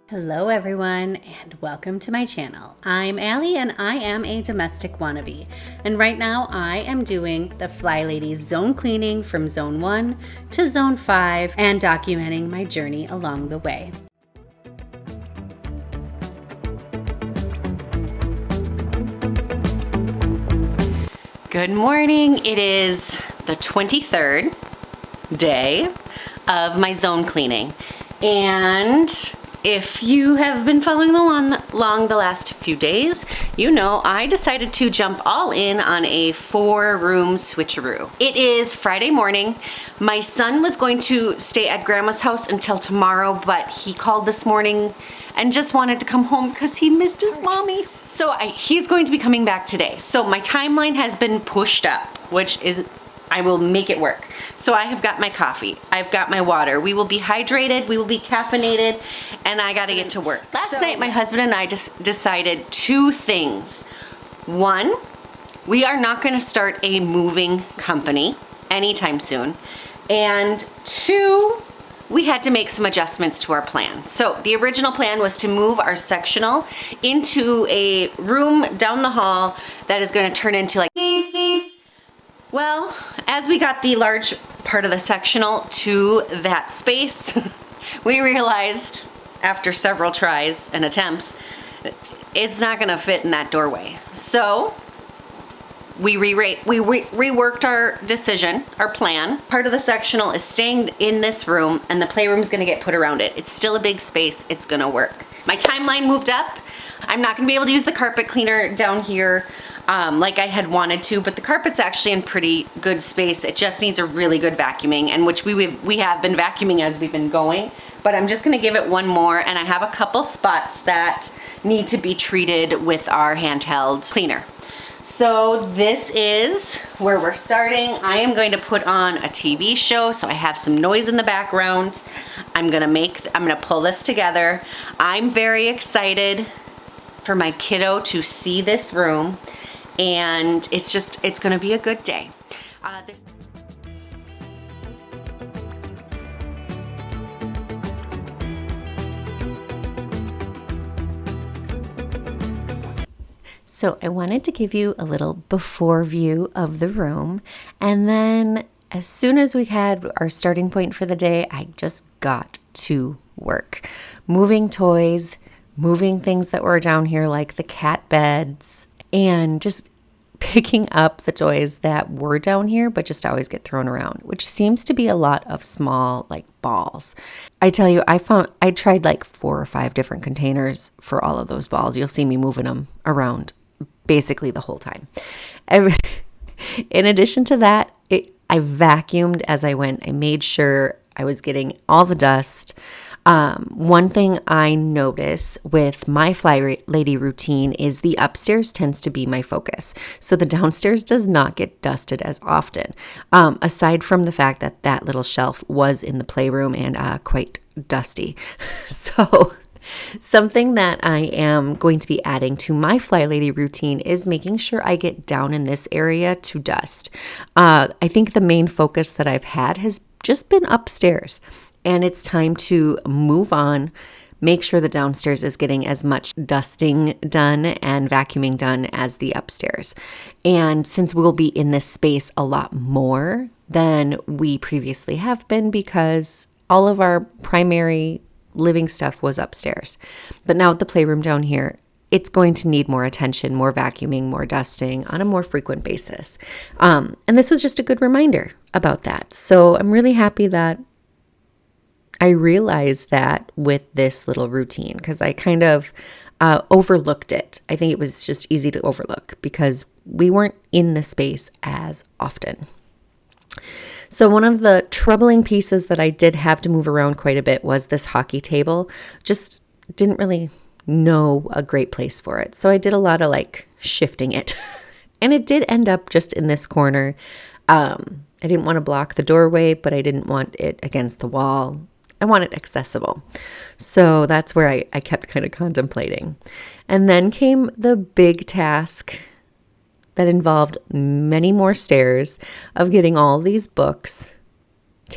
Hello everyone and welcome to my channel. I'm Allie and I am a domestic wannabe. And right now I am doing the FlyLady zone cleaning from zone 1 to zone 5 and documenting my journey along the way. Good morning. It is the 23rd day of my zone cleaning. And if you have been following along the last few days, you know I decided to jump all in on a 4-room switcheroo. It is Friday morning. My son was going to stay at grandma's house until tomorrow, but he called this morning and just wanted to come home because he missed his mommy. So he's going to be coming back today. So my timeline has been pushed up, which is I will make it work. So I have got my coffee, I've got my water, we will be hydrated, we will be caffeinated, and I gotta get to work. Last night my husband and I just decided 2 things. 1, we are not gonna start a moving company anytime soon. And 2, we had to make some adjustments to our plan. So the original plan was to move our sectional into a room down the hall that is gonna turn into like, well, as we got the large part of the sectional to that space, we realized after several tries and attempts, it's not gonna fit in that doorway. So we reworked our decision, our plan. Part of the sectional is staying in this room and the playroom is gonna get put around it. It's still a big space, it's gonna work. My timeline moved up. I'm not gonna be able to use the carpet cleaner down here like I had wanted to, but the carpet's actually in pretty good space. It just needs a really good vacuuming, and which we have been vacuuming as we've been going, but I'm just gonna give it one more, and I have a couple spots that need to be treated with our handheld cleaner. So this is where we're starting. I am going to put on a TV show, so I have some noise in the background. I'm gonna pull this together. I'm very excited for my kiddo to see this room, and it's gonna be a good day. So I wanted to give you a little before view of the room, and then as soon as we had our starting point for the day, I just got to work. Moving toys, moving things that were down here like the cat beds, and just picking up the toys that were down here but just always get thrown around, which seems to be a lot of small like balls. I tell you, I tried like 4 or 5 different containers for all of those balls. You'll see me moving them around basically the whole time. In addition to that, I vacuumed as I went. I made sure I was getting all the dust. One thing I notice with my FlyLady routine is the upstairs tends to be my focus. So the downstairs does not get dusted as often, aside from the fact that that little shelf was in the playroom and quite dusty. So something that I am going to be adding to my FlyLady routine is making sure I get down in this area to dust. I think the main focus that I've had has just been upstairs. And it's time to move on, make sure the downstairs is getting as much dusting done and vacuuming done as the upstairs. And since we'll be in this space a lot more than we previously have been, because all of our primary living stuff was upstairs. But now with the playroom down here, it's going to need more attention, more vacuuming, more dusting on a more frequent basis. And this was just a good reminder about that. So I'm really happy that I realized that with this little routine, because I kind of overlooked it. I think it was just easy to overlook because we weren't in the space as often. So one of the troubling pieces that I did have to move around quite a bit was this hockey table. Just didn't really know a great place for it. So I did a lot of like shifting it. And it did end up just in this corner. I didn't want to block the doorway, but I didn't want it against the wall. I want it accessible. So that's where I kept kind of contemplating. And then came the big task that involved many more stairs of getting all these books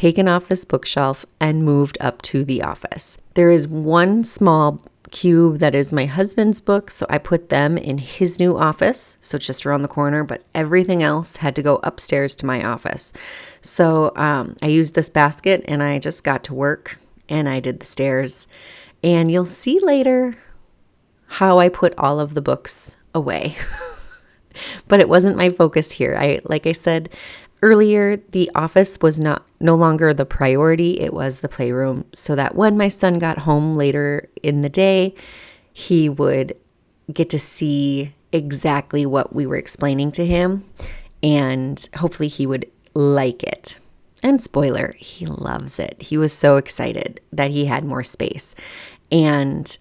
taken off this bookshelf and moved up to the office. There is one small cube that is my husband's books, so I put them in his new office, so it's just around the corner, but everything else had to go upstairs to my office. So I used this basket and I just got to work and I did the stairs. And you'll see later how I put all of the books away. But it wasn't my focus here. Like I said earlier, the office was no longer the priority. It was the playroom, so that when my son got home later in the day, he would get to see exactly what we were explaining to him, and hopefully he would like it. And spoiler, he loves it. He was so excited that he had more space. And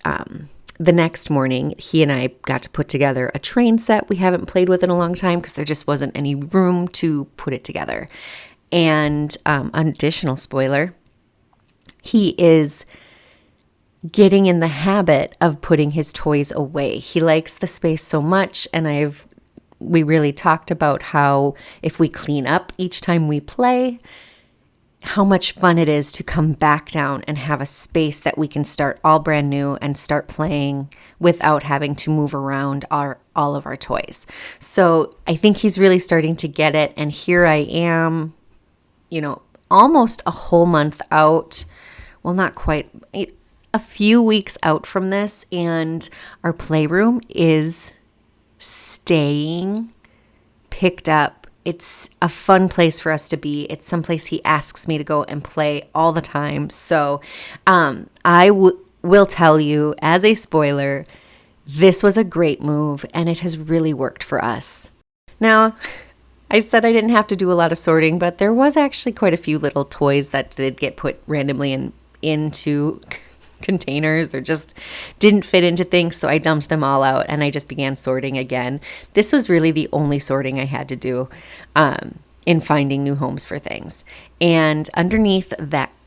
the next morning, he and I got to put together a train set we haven't played with in a long time because there just wasn't any room to put it together. And an additional spoiler, he is getting in the habit of putting his toys away. He likes the space so much, and we really talked about how if we clean up each time we play, how much fun it is to come back down and have a space that we can start all brand new and start playing without having to move around all of our toys. So I think he's really starting to get it. And here I am, almost a whole month out. Well, not quite, a few weeks out from this, and our playroom is staying picked up. It's a fun place for us to be. It's someplace he asks me to go and play all the time. So I will tell you, as a spoiler, this was a great move, and it has really worked for us. Now, I said I didn't have to do a lot of sorting, but there was actually quite a few little toys that did get put randomly into containers or just didn't fit into things, so I dumped them all out and I just began sorting again. This was really the only sorting I had to do in finding new homes for things. And underneath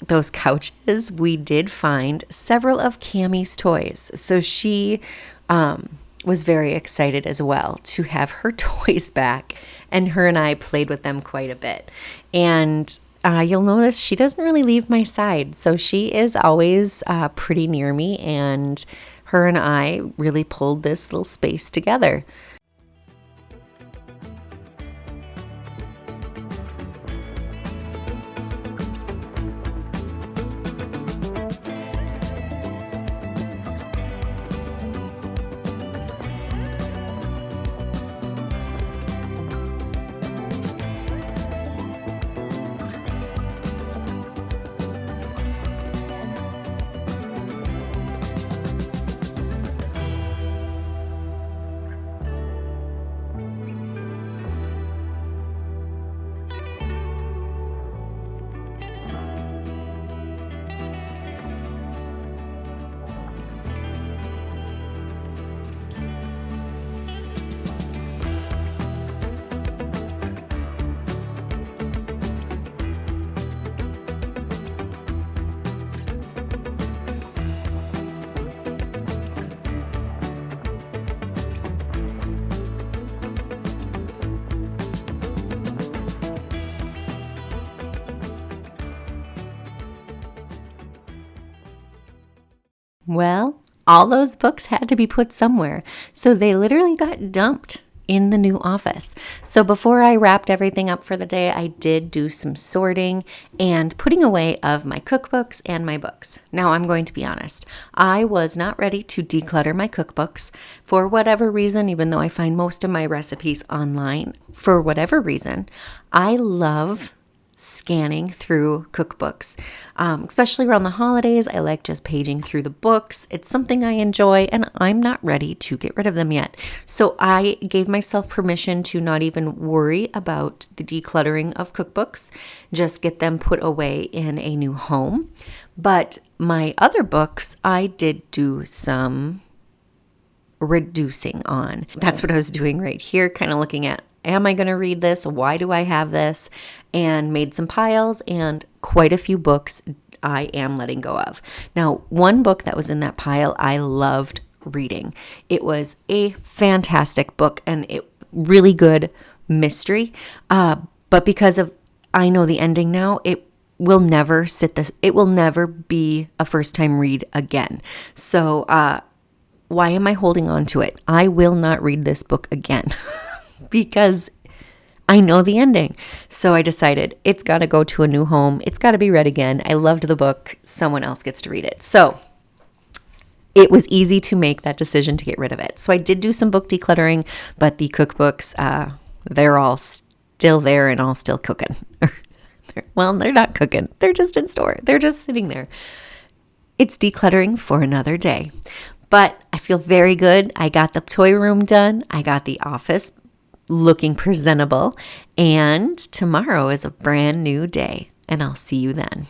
those couches, we did find several of Cammie's toys. So she was very excited as well to have her toys back, and her and I played with them quite a bit. And you'll notice she doesn't really leave my side. So she is always pretty near me, and her and I really pulled this little space together. Well, all those books had to be put somewhere, so they literally got dumped in the new office. So before I wrapped everything up for the day, I did do some sorting and putting away of my cookbooks and my books. Now, I'm going to be honest. I was not ready to declutter my cookbooks for whatever reason, even though I find most of my recipes online. For whatever reason, I love scanning through cookbooks, especially around the holidays. I like just paging through the books. It's something I enjoy, and I'm not ready to get rid of them yet. So I gave myself permission to not even worry about the decluttering of cookbooks, just get them put away in a new home. But my other books, I did do some reducing on. That's what I was doing right here, kind of looking at, am I going to read this? Why do I have this? And made some piles, and quite a few books I am letting go of. Now, one book that was in that pile I loved reading. It was a fantastic book, and it really good mystery. But because I know the ending now, it will never it will never be a first time read again. So why am I holding on to it? I will not read this book again because I know the ending. So I decided it's got to go to a new home. It's got to be read again. I loved the book. Someone else gets to read it. So it was easy to make that decision to get rid of it. So I did do some book decluttering, but the cookbooks, they're all still there and all still cooking. Well, they're not cooking. They're just in store. They're just sitting there. It's decluttering for another day. But I feel very good. I got the toy room done. I got the office looking presentable. And tomorrow is a brand new day. And I'll see you then.